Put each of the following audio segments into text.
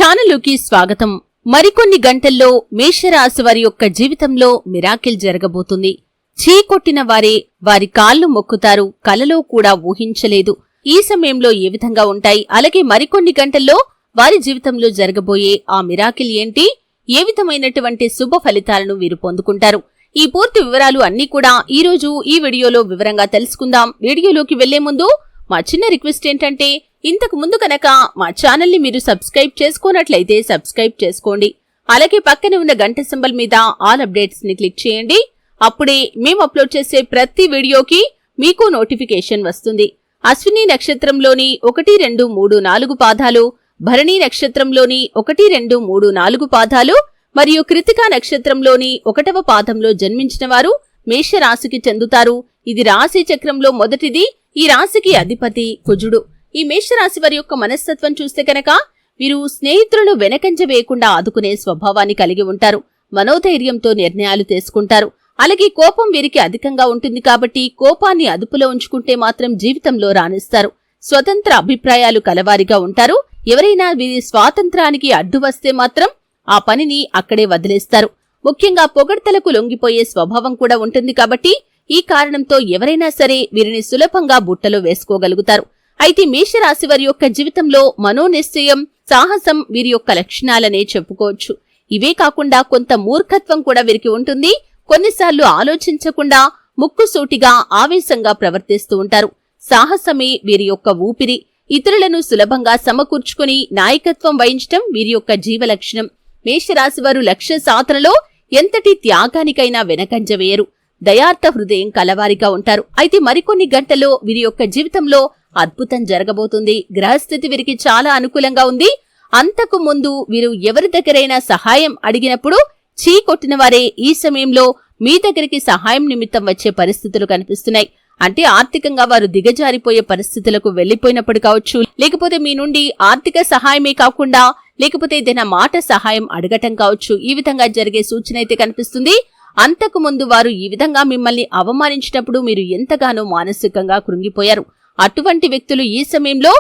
ఛానలుకి స్వాగతం. మరికొన్ని గంటల్లో మేషరాశి వారి యొక్క జీవితంలో మిరాకిల్ జరగబోతుంది. చీకొట్టిన వారే వారి కాళ్లు మొక్కుతారు, కలలో కూడా ఊహించలేదు. ఈ సమయంలో ఏ విధంగా ఉంటాయి, అలాగే మరికొన్ని గంటల్లో వారి జీవితంలో జరగబోయే ఆ మిరాకిల్ ఏంటి, ఏ విధమైనటువంటి శుభ ఫలితాలను వీరు పొందుకుంటారు, ఈ పూర్తి వివరాలు అన్నీ కూడా ఈ రోజు ఈ వీడియోలో వివరంగా తెలుసుకుందాం. వీడియోలోకి వెళ్లే ముందు మా చిన్న రిక్వెస్ట్ ఏంటంటే, ఇంతకు ముందు కనుక మా ఛానల్ ని మీరు సబ్స్క్రైబ్ చేసుకోనట్లయితే సబ్స్క్రైబ్ చేసుకోండి. అలాగే పక్కనే ఉన్న గంట సింబల్ మీద ఆల్ అప్డేట్స్ ని క్లిక్ చేయండి. అప్పుడే మేము అప్లోడ్ చేసే ప్రతి వీడియోకి మీకు నోటిఫికేషన్ వస్తుంది. అశ్విని నక్షత్రంలోని 1, 2, 3, 4 పాదాలు, భరణి నక్షత్రంలోని 1, 2, 3, 4 పాదాలు మరియు కృతికా నక్షత్రంలోని 1వ పాదంలో జన్మించిన వారు మేషరాశికి చెందుతారు. ఇది రాశి చక్రంలో మొదటిది. ఈ రాశికి అధిపతి కుజుడు. ఈ మేషరాశి వారి యొక్క మనస్తత్వం చూస్తే కనుక వీరు స్నేహితులను వెనకంజ వేయకుండా ఆదుకునే స్వభావాన్ని కలిగి ఉంటారు. మనోధైర్యంతో నిర్ణయాలు తీసుకుంటారు. అలాగే కోపం వీరికి అధికంగా ఉంటుంది కాబట్టి కోపాన్ని అదుపులో ఉంచుకుంటే మాత్రం జీవితంలో రాణిస్తారు. స్వతంత్ర అభిప్రాయాలు కలవారిగా ఉంటారు. ఎవరైనా వీరి స్వాతంత్రానికి అడ్డు వస్తే మాత్రం ఆ పనిని అక్కడే వదిలేస్తారు. ముఖ్యంగా పొగడ్తలకు లొంగిపోయే స్వభావం కూడా ఉంటుంది కాబట్టి ఈ కారణంతో ఎవరైనా సరే వీరిని సులభంగా బుట్టలో వేసుకోగలుగుతారు. అయితే మేషరాశి వారి యొక్క జీవితంలో మనోనిశ్చయం, సాహసం వీరి యొక్క లక్షణాలనే చెప్పుకోవచ్చు. ఇవే కాకుండా కొంత మూర్ఖత్వం కూడా వీరికి ఉంటుంది. కొన్నిసార్లు ఆలోచించకుండా ముక్కుసూటిగా ఆవేశంగా ప్రవర్తిస్తూ ఉంటారు. సాహసమే వీరి యొక్క ఊపిరి. ఇతరులను సులభంగా సమకూర్చుకుని నాయకత్వం వహించటం వీరి యొక్క జీవలక్షణం. మేషరాశి వారు లక్ష్య సాధనలో ఎంతటి త్యాగానికైనా వెనకంజ వేయరు. దయార్థ హృదయం కలవారిగా ఉంటారు. అయితే మరికొన్ని గంటల్లో వీరి యొక్క జీవితంలో అద్భుతం జరగబోతుంది. గ్రహస్థితి వీరికి చాలా అనుకూలంగా ఉంది. అంతకు ముందు వీరు ఎవరి దగ్గరైనా సహాయం అడిగినప్పుడు చీకొట్టిన వారే ఈ సమయంలో మీ దగ్గరికి సహాయం నిమిత్తం వచ్చే పరిస్థితులు కనిపిస్తున్నాయి. అంటే ఆర్థికంగా వారు దిగజారిపోయే పరిస్థితులకు వెళ్లిపోయినప్పుడు కావచ్చు, లేకపోతే మీ నుండి ఆర్థిక సహాయమే కాకుండా లేకపోతే ఏదైనా మాట సహాయం అడగటం కావచ్చు. ఈ విధంగా జరిగే సూచన అయితే కనిపిస్తుంది. అంతకు ముందు వారు ఈ విధంగా మిమ్మల్ని అవమానించినప్పుడు మీరు ఎంతగానో మానసికంగా కృంగిపోయారు. అటువంటి వ్యక్తులు ఈ సమయంలో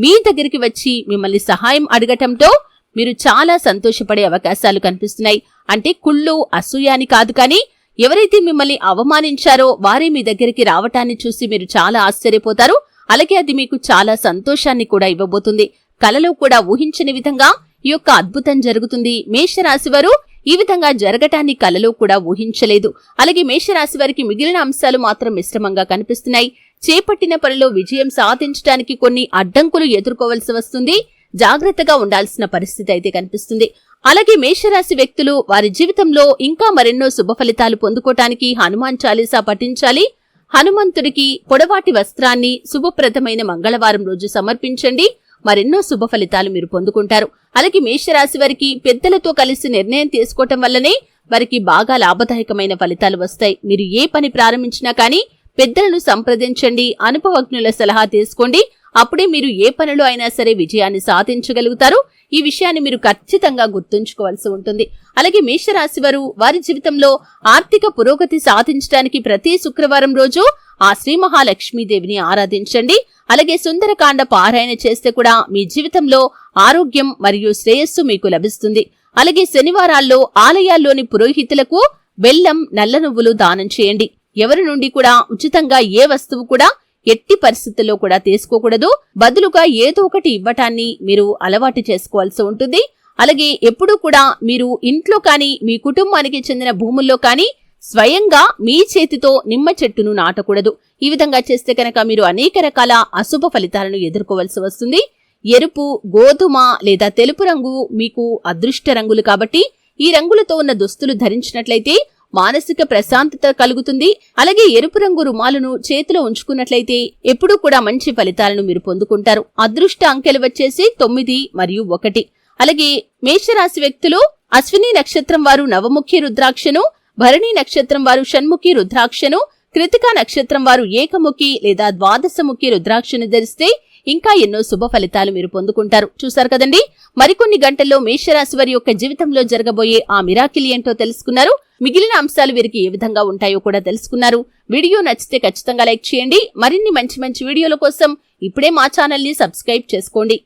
మీ దగ్గరికి వచ్చి మిమ్మల్ని సహాయం అడగటంతో మీరు చాలా సంతోషపడే అవకాశాలు కనిపిస్తున్నాయి. అంటే కుళ్ళు, అసూయాని కాదు, కానీ ఎవరైతే మిమ్మల్ని అవమానించారో వారే మీ దగ్గరికి రావటాన్ని చూసి మీరు చాలా ఆశ్చర్యపోతారు. అలాగే అది మీకు చాలా సంతోషాన్ని కూడా ఇవ్వబోతుంది. కలలో కూడా ఊహించని విధంగా ఈ యొక్క అద్భుతం జరుగుతుంది. మేషరాశి వారు ఈ విధంగా జరగటాన్ని కలలో కూడా ఊహించలేదు. అలాగే మేషరాశి వారికి మిగిలిన అంశాలు మాత్రం మిశ్రమంగా కనిపిస్తున్నాయి. చేపట్టిన పనిలో విజయం సాధించడానికి కొన్ని అడ్డంకులు ఎదుర్కోవలసి వస్తుంది. జాగ్రత్తగా ఉండాల్సిన పరిస్థితి అయితే కనిపిస్తుంది. అలాగే మేషరాశి వ్యక్తులు వారి జీవితంలో ఇంకా మరెన్నో శుభ ఫలితాలు పొందుకోవటానికి హనుమాన్ చాలీసా పఠించాలి. హనుమంతుడికి పొడవాటి వస్త్రాన్ని శుభప్రదమైన మంగళవారం రోజు సమర్పించండి. మరెన్నో శుభ ఫలితాలు మీరు పొందుకుంటారు. అలాగే మేషరాశి వారికి పెద్దలతో కలిసి నిర్ణయం తీసుకోవటం వల్లనే వారికి బాగా లాభదాయకమైన ఫలితాలు వస్తాయి. మీరు ఏ పని ప్రారంభించినా కానీ పెద్దలను సంప్రదించండి, అనుభవజ్ఞుల సలహా తీసుకోండి. అప్పుడే మీరు ఏ పనిలో అయినా సరే విజయాన్ని సాధించగలుగుతారు. ఈ విషయాన్ని మీరు ఖచ్చితంగా గుర్తుంచుకోవాల్సి ఉంటుంది. అలాగే మేషరాశి వారు వారి జీవితంలో ఆర్థిక పురోగతి సాధించడానికి ప్రతి శుక్రవారం రోజు ఆ శ్రీ మహాలక్ష్మీదేవిని ఆరాధించండి. అలాగే సుందరకాండ పారాయణ చేస్తే కూడా మీ జీవితంలో ఆరోగ్యం మరియు శ్రేయస్సు మీకు లభిస్తుంది. అలాగే శనివారాల్లో ఆలయాల్లోని పురోహితులకు బెల్లం, నల్ల నువ్వులు దానం చేయండి. ఎవరి నుండి కూడా ఉచితంగా ఏ వస్తువు కూడా ఎట్టి పరిస్థితుల్లో కూడా తీసుకోకూడదు. బదులుగా ఏదో ఒకటి ఇవ్వటాన్ని మీరు అలవాటు చేసుకోవాల్సి ఉంటుంది. అలాగే ఎప్పుడూ కూడా మీరు ఇంట్లో కానీ మీ కుటుంబానికి చెందిన భూముల్లో కానీ స్వయంగా మీ చేతితో నిమ్మ చెట్టును నాటకూడదు. ఈ విధంగా చేస్తే కనుక మీరు అనేక రకాల అశుభ ఫలితాలను ఎదుర్కోవాల్సి వస్తుంది. ఎరుపు, గోధుమ లేదా తెలుపు రంగు మీకు అదృష్ట రంగులు కాబట్టి ఈ రంగులతో ఉన్న దుస్తులు ధరించినట్లయితే మానసిక ప్రశాంతత కలుగుతుంది. అలాగే ఎరుపు రంగు రుమాలను చేతిలో ఉంచుకున్నట్లయితే ఎప్పుడూ కూడా మంచి ఫలితాలను మీరు పొందుకుంటారు. అదృష్ట అంకెలు వచ్చేసి 9 మరియు 1. అలాగే మేషరాశి వ్యక్తులు అశ్విని నక్షత్రం వారు నవముఖి రుద్రాక్షను, భరణి నక్షత్రం వారు షణ్ముఖి రుద్రాక్షను, కృతికా నక్షత్రం వారు ఏకముఖి లేదా ద్వాదశముఖి రుద్రాక్షను ధరిస్తే ఇంకా ఎన్నో శుభ ఫలితాలు మీరు పొందుకుంటారు. చూశారు కదండి, మరికొన్ని గంటల్లో మేషరాశి వారి యొక్క జీవితంలో జరగబోయే ఆ మిరాకిల్ ఏంటో తెలుసుకున్నారు. మిగిలిన అంశాలు వీరికి ఏ విధంగా ఉంటాయో కూడా తెలుసుకున్నారు. వీడియో నచ్చితే ఖచ్చితంగా లైక్ చేయండి. మరిన్ని మంచి వీడియోల కోసం ఇప్పుడే మా ఛానల్ ని సబ్స్క్రైబ్ చేసుకోండి.